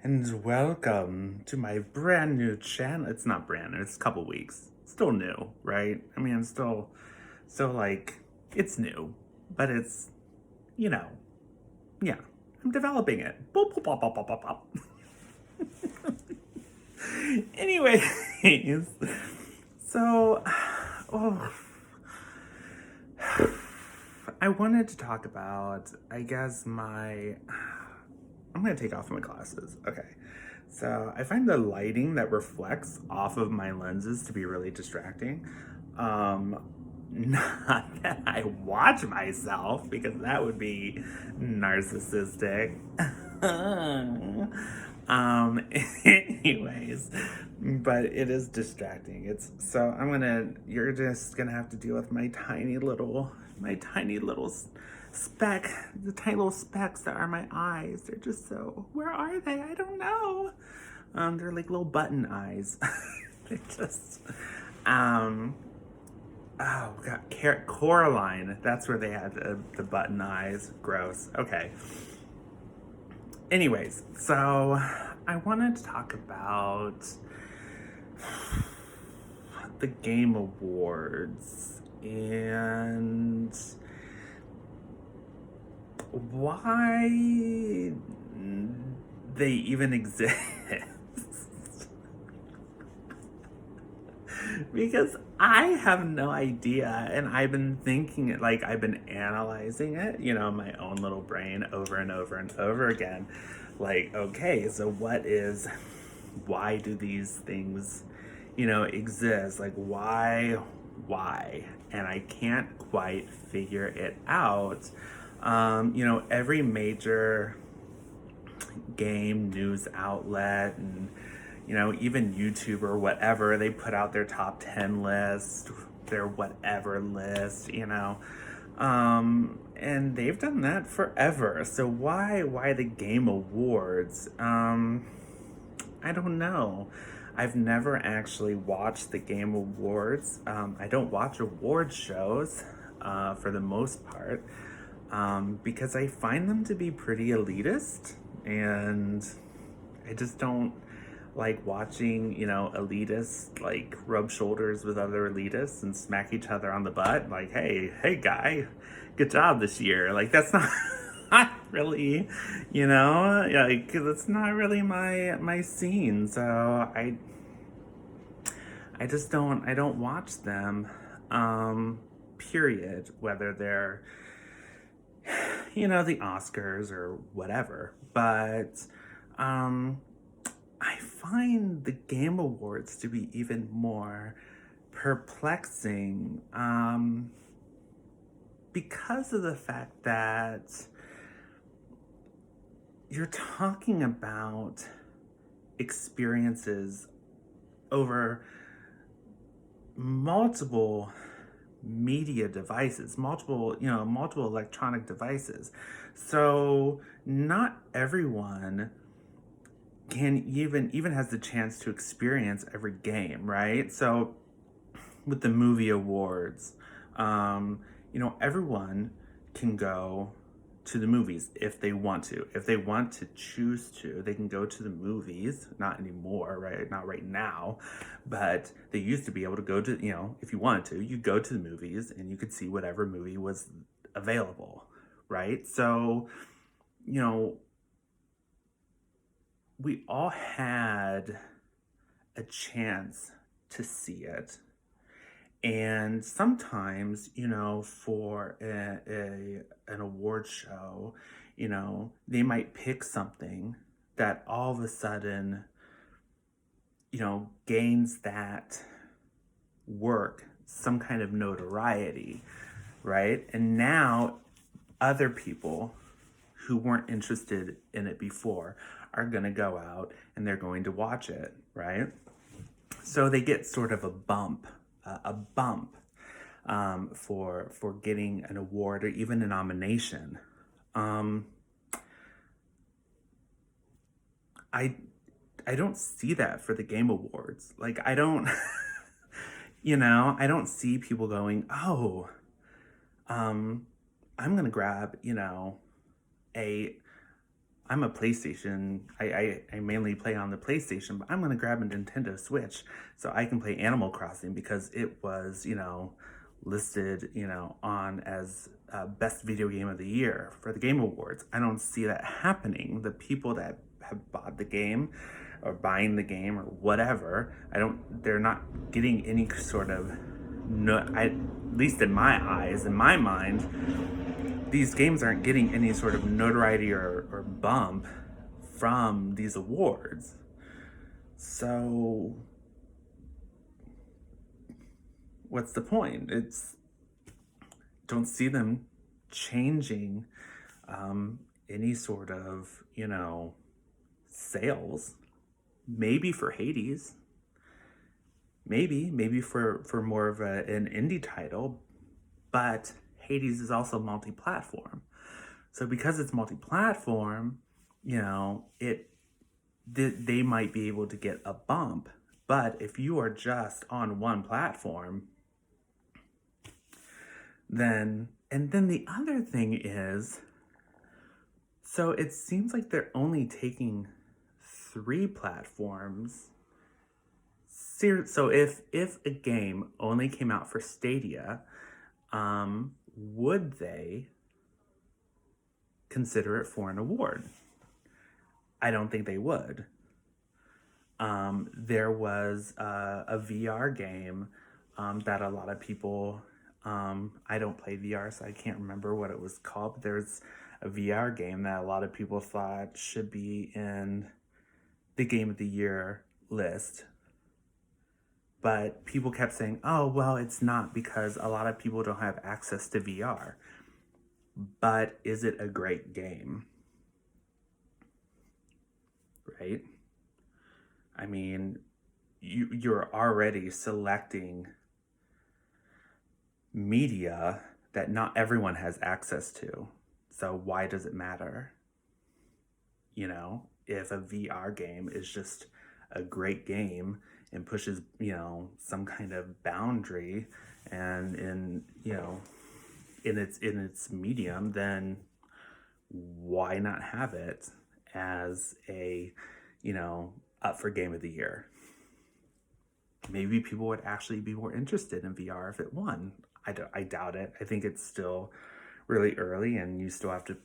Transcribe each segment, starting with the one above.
and welcome to my brand new channel. It's not brand new, it's a couple weeks. Still new, right? I mean, it's still like, it's new, but it's, you know, yeah, I'm developing it. Boop, boop, bop, bop, bop, bop, bop. Anyways, so, oh, I wanted to talk about, I guess, I'm gonna take off my glasses. Okay. So I find the lighting that reflects off of my lenses to be really distracting. Not that I watch myself because that would be narcissistic. Anyways, but it is distracting. You're just gonna have to deal with my tiny little speck, the tiny little specks that are my eyes. They're just so, where are they? I don't know. They're like little button eyes. They're just, oh god, Coraline. That's where they had the button eyes. Gross. Okay. Anyways, so I wanted to talk about the Game Awards and why they even exist. Because I have no idea, and I've been thinking it, like I've been analyzing it, my own little brain over and over and over again. Like, okay, so why do these things, exist? Like, why? And I can't quite figure it out. Every major game news outlet and even YouTube or whatever, they put out their top 10 list, their whatever list, and they've done that forever. So why the Game Awards? I don't know. I've never actually watched the Game Awards. I don't watch award shows for the most part because I find them to be pretty elitist, and I just don't like watching, elitists like rub shoulders with other elitists and smack each other on the butt. Like, hey, guy, good job this year. Like, that's not, not really, like that's not really my scene. So I don't watch them. Period. Whether they're, the Oscars or whatever, but I find the Game Awards to be even more perplexing because of the fact that you're talking about experiences over multiple media devices, multiple electronic devices. So not everyone can even has the chance to experience every game, right? So with the movie awards, everyone can go to the movies if they want to. If they want to choose to, they can go to the movies. Not anymore, right? Not right now, but they used to be able to go to, if you wanted to, you go to the movies and you could see whatever movie was available, right? So, we all had a chance to see it. And sometimes, for an award show, they might pick something that all of a sudden, gains that work some kind of notoriety, right? And now other people who weren't interested in it before are going to go out and they're going to watch it, right? So they get sort of a bump for getting an award or even a nomination. I don't see that for the Game Awards. Like, I don't, I don't see people going, oh, I'm gonna grab, a I'm a PlayStation. I mainly play on the PlayStation, but I'm gonna grab a Nintendo Switch so I can play Animal Crossing because it was, listed, on as best video game of the year for the Game Awards. I don't see that happening. The people that have bought the game or buying the game or whatever, they're not getting any sort of, no, at least in my eyes, in my mind, these games aren't getting any sort of notoriety or bump from these awards. So, what's the point? Don't see them changing any sort of, sales. Maybe for Hades, maybe for more of an indie title, but Hades is also multi-platform. So because it's multi-platform, they might be able to get a bump. But if you are just on one platform, then the other thing is, so it seems like they're only taking 3 platforms. So if a game only came out for Stadia, would they consider it for an award? I don't think they would. There was a VR game that a lot of people, I don't play VR, so I can't remember what it was called, but there's a VR game that a lot of people thought should be in the Game of the Year list. But people kept saying, oh, well, it's not because a lot of people don't have access to VR. But is it a great game? Right? I mean, you're already selecting media that not everyone has access to. So why does it matter? If a VR game is just a great game and pushes, some kind of boundary and in its medium, then why not have it as a, up for Game of the Year? Maybe people would actually be more interested in VR if it won. I doubt it. I think it's still really early and you still have to,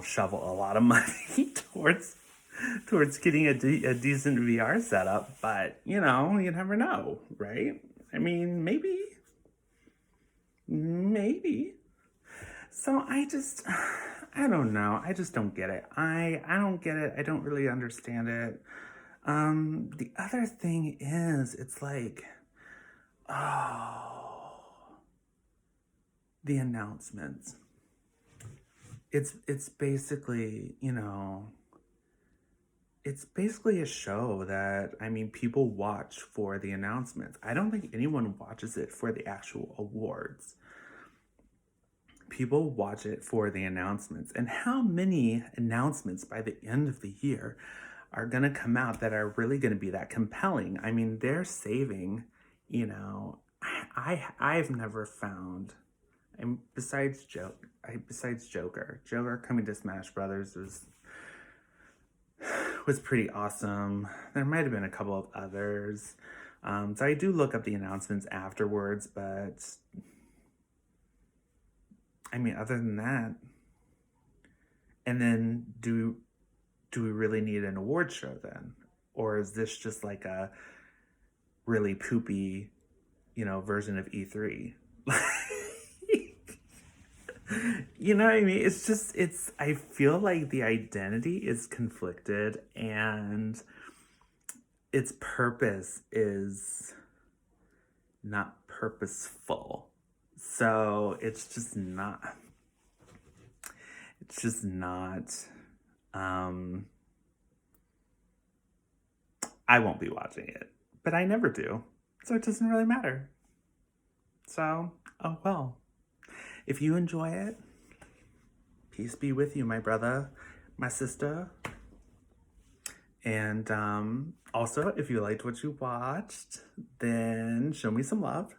shovel a lot of money towards getting a decent VR setup. But, you never know, right? I mean, maybe. So I don't know. I just don't get it. I don't get it. I don't really understand it. The other thing is, it's like, oh, the announcements. It's basically, it's basically a show that, people watch for the announcements. I don't think anyone watches it for the actual awards. People watch it for the announcements. And how many announcements by the end of the year are going to come out that are really going to be that compelling? They're saving, I've never found, and besides Joker coming to Smash Brothers was pretty awesome. There might have been a couple of others. So I do look up the announcements afterwards, but other than that, and then do we really need an award show then? Or is this just like a really poopy, version of E3? You know what I mean? I feel like the identity is conflicted and its purpose is not purposeful. So it's just not, I won't be watching it, but I never do. So it doesn't really matter. So, oh well. If you enjoy it, peace be with you, my brother, my sister. And also, if you liked what you watched, then show me some love.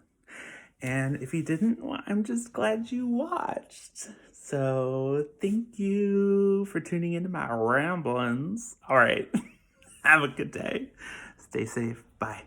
And if you didn't, well, I'm just glad you watched. So thank you for tuning into my ramblings. All right. Have a good day. Stay safe. Bye.